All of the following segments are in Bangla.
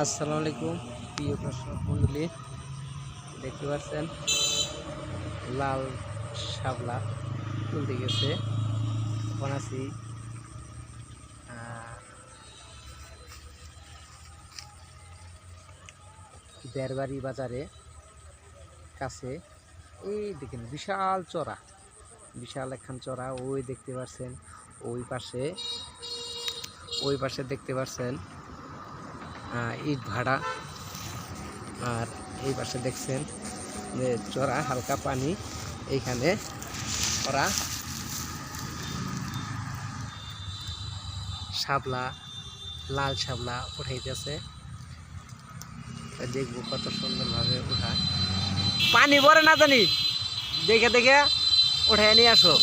আসসালামু আলাইকুম প্রিয় দর্শক মণ্ডলী, দেখতে পাচ্ছেন লাল শাপলা তুলতে গেছে। এখন আছি বেরবাড়ি বাজারে কাছে। এই দেখেন বিশাল চড়া, বিশাল একখান চড়া। ওই দেখতে পাচ্ছেন, ওই পাশে দেখতে পাচ্ছেন ইট ভাড়া, আর এই পাশে দেখছেন যে চড়া হালকা পানি। এইখানে ওরা শাপলা, লাল শাপলা উঠাইতেছে। দেখবো কত সুন্দরভাবে উঠায়। পানি ভরে না জানি, দেখে দেখে উঠাই নিয়ে আসো।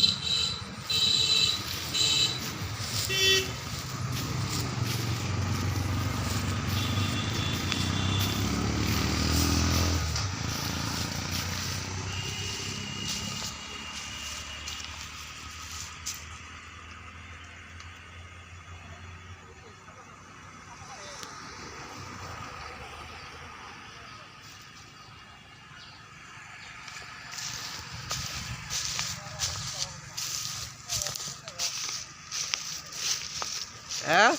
হ্যাঁ।